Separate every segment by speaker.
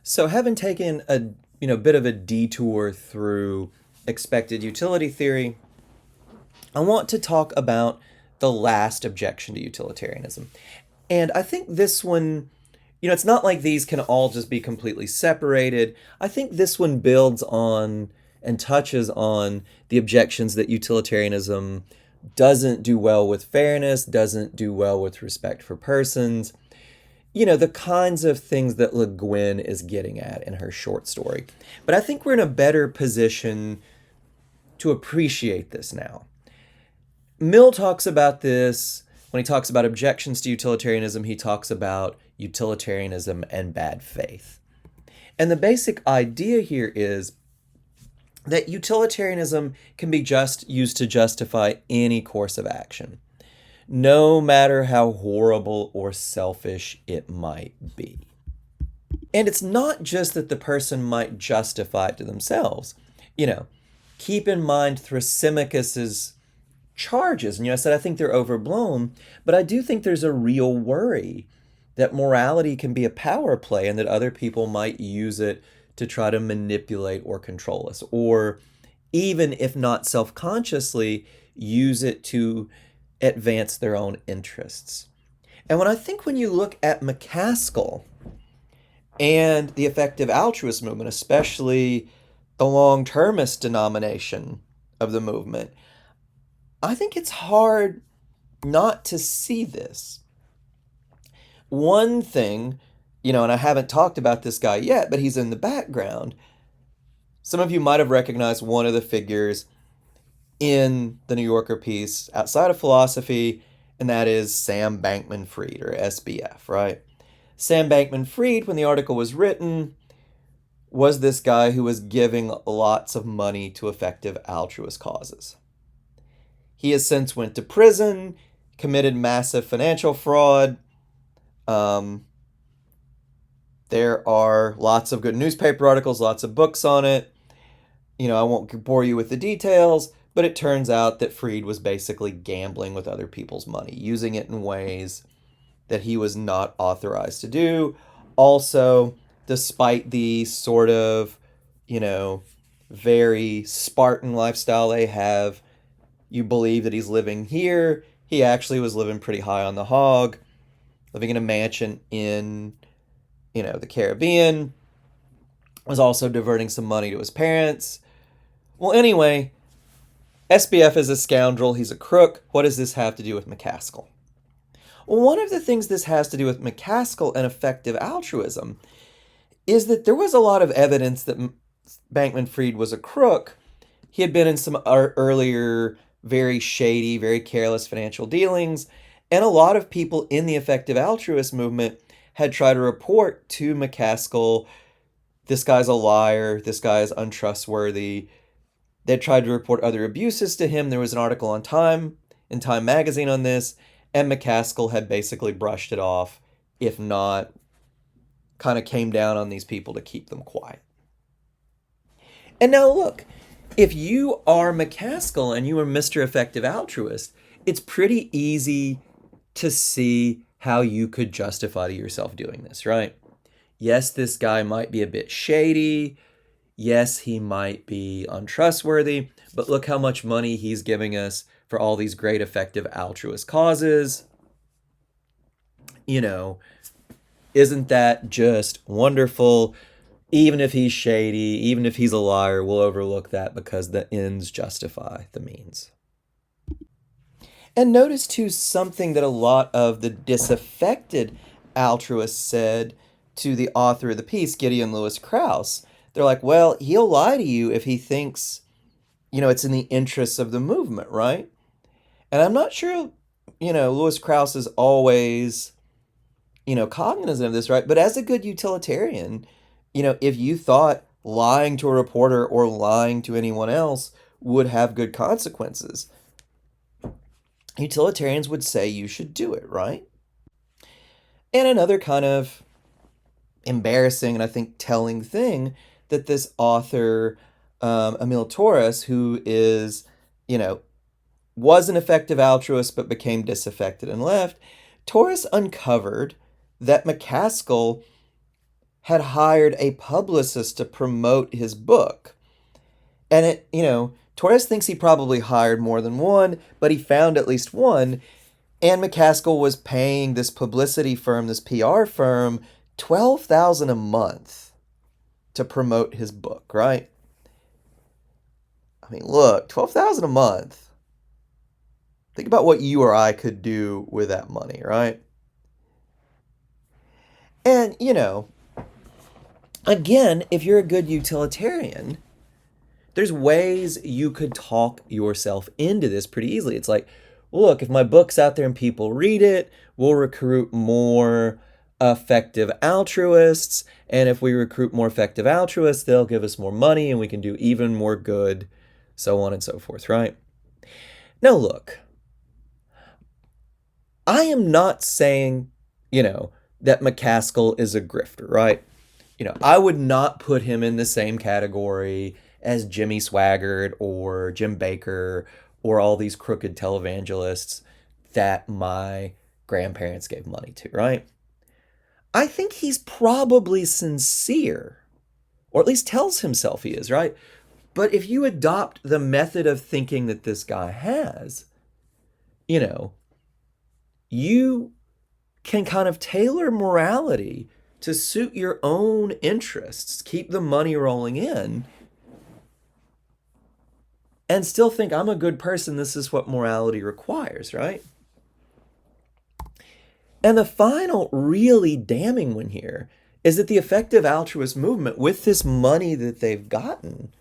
Speaker 1: So, having taken a bit of a detour through expected utility theory, I want to talk about the last objection to utilitarianism. And I think this one, it's not like these can all just be completely separated. I think this one builds on and touches on the objections that utilitarianism doesn't do well with fairness, doesn't do well with respect for persons, the kinds of things that Le Guin is getting at in her short story. But I think we're in a better position to appreciate this now. Mill talks about this when he talks about objections to utilitarianism. He talks about utilitarianism and bad faith. And the basic idea here is that utilitarianism can be just used to justify any course of action, no matter how horrible or selfish it might be. And it's not just that the person might justify it to themselves. Keep in mind Thrasymachus's charges. And I said I think they're overblown, but I do think there's a real worry that morality can be a power play and that other people might use it to try to manipulate or control us, or even if not self-consciously, use it to advance their own interests. And when you look at McCaskill and the effective altruist movement, especially the long-termist denomination of the movement, I think it's hard not to see this. One thing, and I haven't talked about this guy yet, but he's in the background. Some of you might have recognized one of the figures in the New Yorker piece outside of philosophy, and that is Sam Bankman-Fried, or SBF, right? Sam Bankman-Fried, when the article was written, was this guy who was giving lots of money to effective altruist causes. He has since went to prison, committed massive financial fraud. There are lots of good newspaper articles, lots of books on it. I won't bore you with the details, but it turns out that Fried was basically gambling with other people's money, using it in ways that he was not authorized to do. Also, despite the sort of, very Spartan lifestyle they have, you believe that he's living here. He actually was living pretty high on the hog, living in a mansion in, the Caribbean, was also diverting some money to his parents. Well, anyway, SBF is a scoundrel. He's a crook. What does this have to do with McCaskill? Well, one of the things this has to do with McCaskill and effective altruism is that there was a lot of evidence that Bankman-Fried was a crook. He had been in some earlier very shady, very careless financial dealings, and a lot of people in the effective altruist movement had tried to report to McCaskill, this guy's a liar, this guy is untrustworthy. They tried to report other abuses to him. There was an article in Time magazine on this, and McCaskill had basically brushed it off, if not kind of came down on these people to keep them quiet. And now look, if you are McCaskill and you are Mr. Effective Altruist, it's pretty easy to see how you could justify to yourself doing this, right? Yes, this guy might be a bit shady. Yes, he might be untrustworthy, but look how much money he's giving us for all these great effective altruist causes. Isn't that just wonderful? Even if he's shady, even if he's a liar, we'll overlook that because the ends justify the means. And notice, too, something that a lot of the disaffected altruists said to the author of the piece, Gideon Lewis Krauss. They're like, well, he'll lie to you if he thinks, it's in the interests of the movement, right? And I'm not sure, Lewis Krauss is always, cognizant of this, right? But as a good utilitarian, if you thought lying to a reporter or lying to anyone else would have good consequences, utilitarians would say you should do it, right? And another kind of embarrassing and I think telling thing that this author, Emil Torres, who is, was an effective altruist but became disaffected and left, Torres uncovered that McCaskill had hired a publicist to promote his book. And Torres thinks he probably hired more than one, but he found at least one. And McCaskill was paying this publicity firm, this PR firm, $12,000 a month to promote his book, right? I mean, look, $12,000 a month. Think about what you or I could do with that money, right? And, again, if you're a good utilitarian, there's ways you could talk yourself into this pretty easily. It's like, look, if my book's out there and people read it, we'll recruit more effective altruists. And if we recruit more effective altruists, they'll give us more money and we can do even more good, so on and so forth, right? Now, look, I am not saying, that McCaskill is a grifter, right? I would not put him in the same category as Jimmy Swaggart or Jim Baker or all these crooked televangelists that my grandparents gave money to, right? I think he's probably sincere, or at least tells himself he is, right? But if you adopt the method of thinking that this guy has, you can kind of tailor morality to suit your own interests, keep the money rolling in, and still think I'm a good person. This is what morality requires, right? And the final really damning one here is that the effective altruist movement, with this money that they've gotten,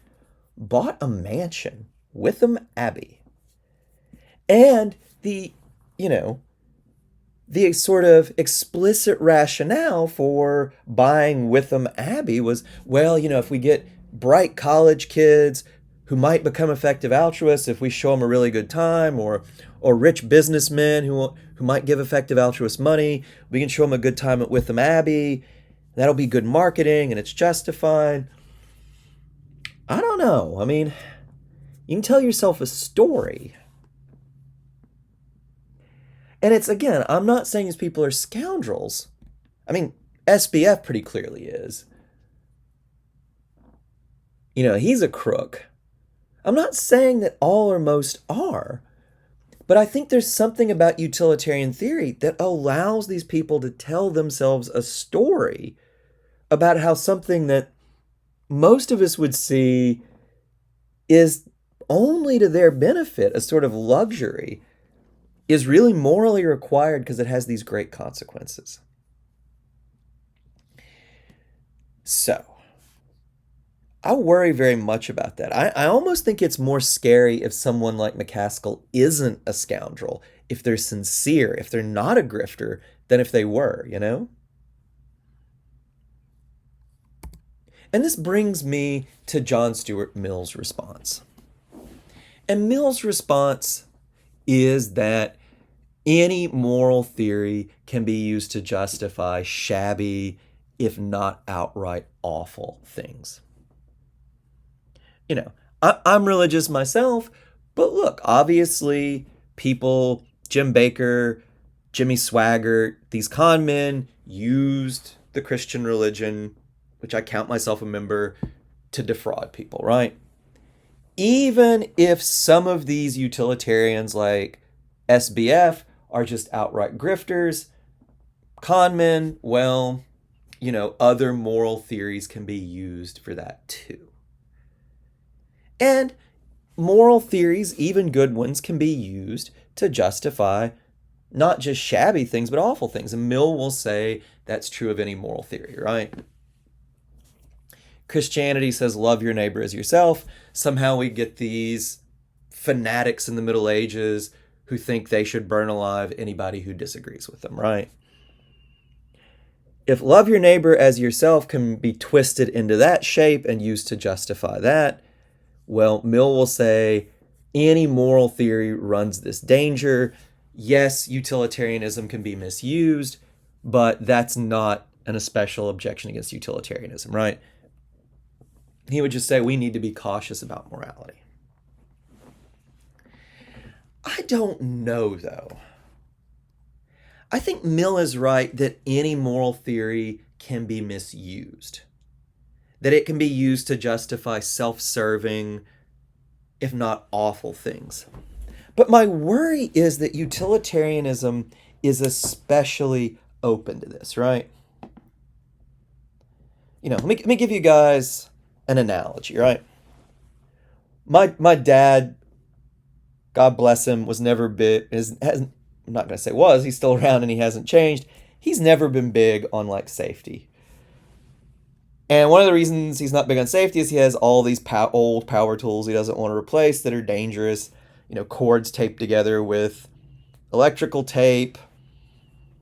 Speaker 1: bought a mansion, Witham Abbey. And the sort of explicit rationale for buying Witham Abbey was, well, if we get bright college kids who might become effective altruists if we show them a really good time, or rich businessmen who might give effective altruists money, we can show them a good time at Witham Abbey. That'll be good marketing and it's justified. I don't know. I mean, you can tell yourself a story. And it's, again, I'm not saying these people are scoundrels. I mean, SBF pretty clearly is. He's a crook. I'm not saying that all or most are, but I think there's something about utilitarian theory that allows these people to tell themselves a story about how something that most of us would see is only to their benefit, a sort of luxury, is really morally required because it has these great consequences. So, I worry very much about that. I almost think it's more scary if someone like McCaskill isn't a scoundrel, if they're sincere, if they're not a grifter, than if they were, And this brings me to John Stuart Mill's response. And Mill's response is that any moral theory can be used to justify shabby, if not outright awful things. I'm religious myself, but look, obviously people, Jim Baker, Jimmy Swaggart, these con men used the Christian religion, which I count myself a member, to defraud people, right? Even if some of these utilitarians like SBF are just outright grifters, con men, well, other moral theories can be used for that too. And moral theories, even good ones, can be used to justify not just shabby things, but awful things. And Mill will say that's true of any moral theory, right? Christianity says love your neighbor as yourself. Somehow we get these fanatics in the Middle Ages who think they should burn alive anybody who disagrees with them, right? If love your neighbor as yourself can be twisted into that shape and used to justify that, well, Mill will say any moral theory runs this danger. Yes, utilitarianism can be misused, but that's not an especial objection against utilitarianism, right? He would just say we need to be cautious about morality. I don't know, though. I think Mill is right that any moral theory can be misused, that it can be used to justify self-serving, if not awful things. But my worry is that utilitarianism is especially open to this, right? Let me give you guys an analogy, right? My dad, God bless him, was never big. I'm not gonna say was. He's still around and he hasn't changed. He's never been big on like safety. And one of the reasons he's not big on safety is he has all these old power tools he doesn't want to replace that are dangerous. Cords taped together with electrical tape,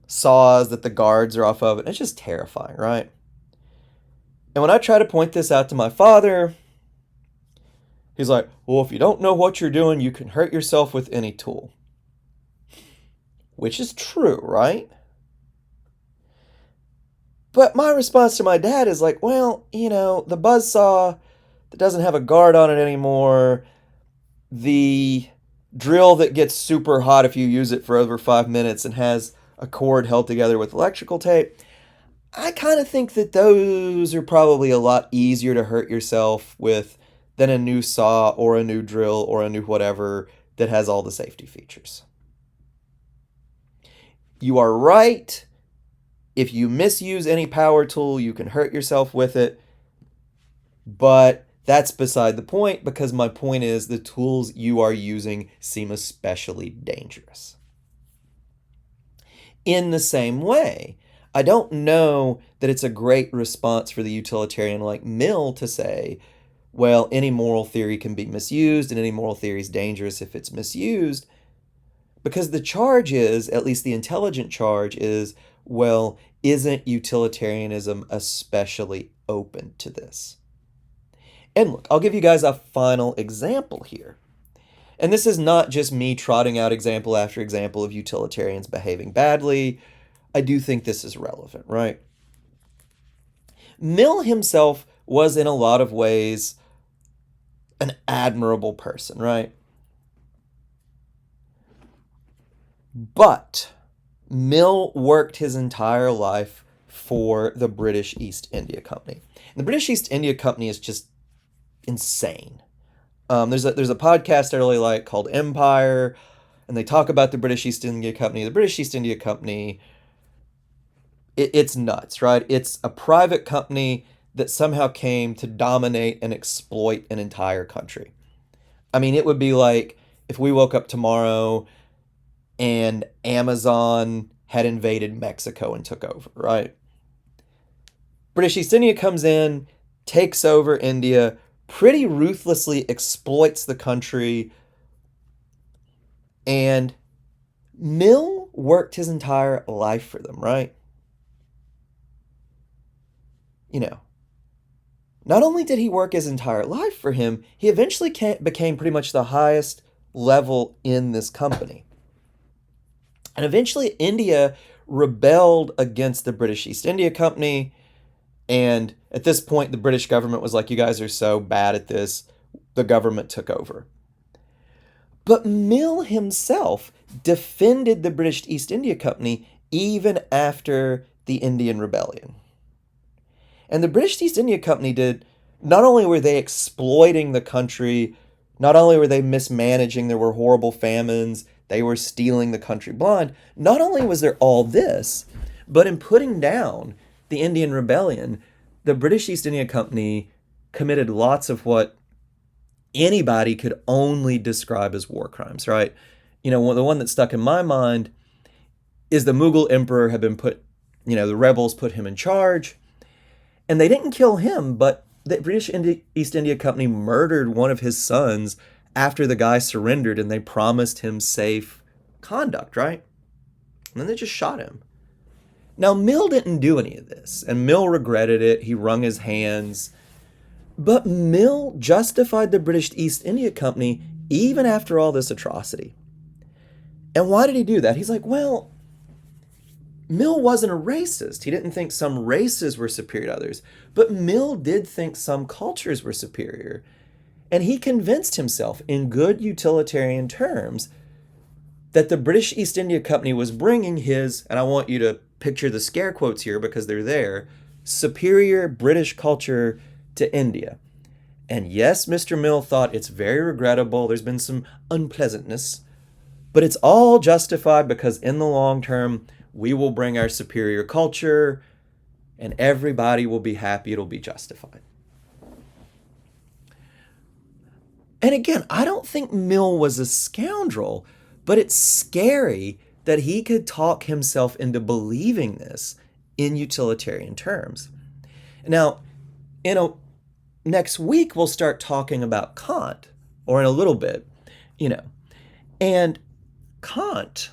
Speaker 1: saws that the guards are off of. It's just terrifying, right? And when I try to point this out to my father, he's like, well, if you don't know what you're doing, you can hurt yourself with any tool. Which is true, right? But my response to my dad is like, well, the buzzsaw that doesn't have a guard on it anymore, the drill that gets super hot if you use it for over 5 minutes and has a cord held together with electrical tape, I kind of think that those are probably a lot easier to hurt yourself with than a new saw or a new drill or a new whatever that has all the safety features. You are right. If you misuse any power tool, you can hurt yourself with it. But that's beside the point, because my point is the tools you are using seem especially dangerous. In the same way, I don't know that it's a great response for the utilitarian like Mill to say, well, any moral theory can be misused and any moral theory is dangerous if it's misused. Because the charge is, at least the intelligent charge is, well, isn't utilitarianism especially open to this? And look, I'll give you guys a final example here. And this is not just me trotting out example after example of utilitarians behaving badly. I do think this is relevant, right? Mill himself was in a lot of ways an admirable person, right? But Mill worked his entire life for the British East India Company. And the British East India Company is just insane. There's a podcast I really like called Empire, and they talk about the British East India Company. The British East India Company, it's nuts, right? It's a private company that somehow came to dominate and exploit an entire country. I mean, it would be like if we woke up tomorrow and Amazon had invaded Mexico and took over, right? British East India comes in, takes over India, pretty ruthlessly exploits the country, and Mill worked his entire life for them, right? Not only did he work his entire life for him, he eventually became pretty much the highest level in this company. And eventually India rebelled against the British East India Company. And at this point, the British government was like, you guys are so bad at this. The government took over. But Mill himself defended the British East India Company even after the Indian Rebellion. And the British East India Company not only were they exploiting the country, not only were they mismanaging, there were horrible famines, they were stealing the country blind. Not only was there all this, but in putting down the Indian Rebellion, the British East India Company committed lots of what anybody could only describe as war crimes, right? The one that stuck in my mind is the Mughal emperor had been the rebels put him in charge, and they didn't kill him, but the British East India Company murdered one of his sons after the guy surrendered, and they promised him safe conduct, right? And then they just shot him. Now, Mill didn't do any of this, and Mill regretted it. He wrung his hands. But Mill justified the British East India Company even after all this atrocity. And why did he do that? He's like, well, Mill wasn't a racist. He didn't think some races were superior to others. But Mill did think some cultures were superior. And he convinced himself in good utilitarian terms that the British East India Company was bringing his, and I want you to picture the scare quotes here because they're there, superior British culture to India. And yes, Mr. Mill thought it's very regrettable, there's been some unpleasantness, but it's all justified because in the long term, we will bring our superior culture and everybody will be happy, it'll be justified. And again, I don't think Mill was a scoundrel, but it's scary that he could talk himself into believing this in utilitarian terms. Now, next week we'll start talking about Kant, or in a little bit, and Kant,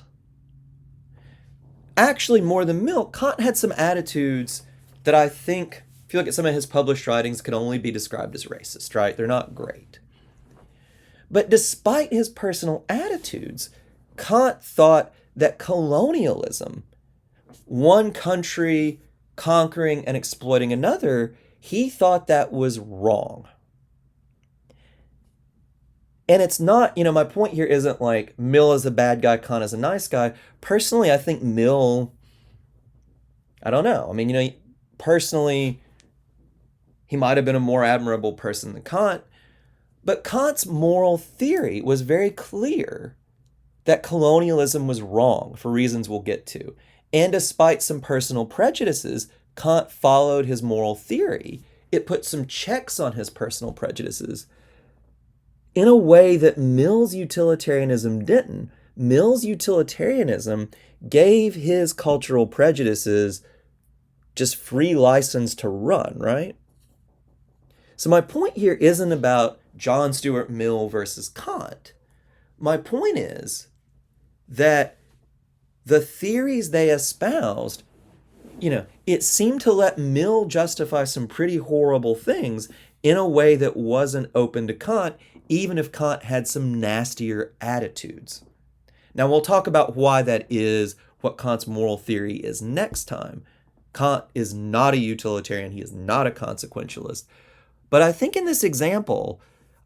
Speaker 1: actually more than Mill, Kant had some attitudes that I think, if you look at some of his published writings, could only be described as racist, right? They're not great. But despite his personal attitudes, Kant thought that colonialism, one country conquering and exploiting another, he thought that was wrong. And it's not, my point here isn't like Mill is a bad guy, Kant is a nice guy. Personally, I think Mill, I don't know. Personally, he might have been a more admirable person than Kant. But Kant's moral theory was very clear that colonialism was wrong for reasons we'll get to. And despite some personal prejudices, Kant followed his moral theory. It put some checks on his personal prejudices in a way that Mill's utilitarianism didn't. Mill's utilitarianism gave his cultural prejudices just free license to run, right? So my point here isn't about John Stuart Mill versus Kant. My point is that the theories they espoused, it seemed to let Mill justify some pretty horrible things in a way that wasn't open to Kant, even if Kant had some nastier attitudes. Now we'll talk about why that is, what Kant's moral theory is next time. Kant is not a utilitarian, he is not a consequentialist. But I think in this example,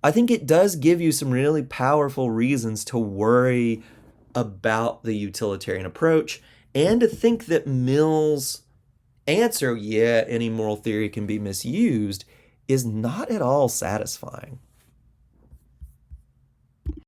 Speaker 1: I think it does give you some really powerful reasons to worry about the utilitarian approach and to think that Mill's answer, yeah, any moral theory can be misused, is not at all satisfying.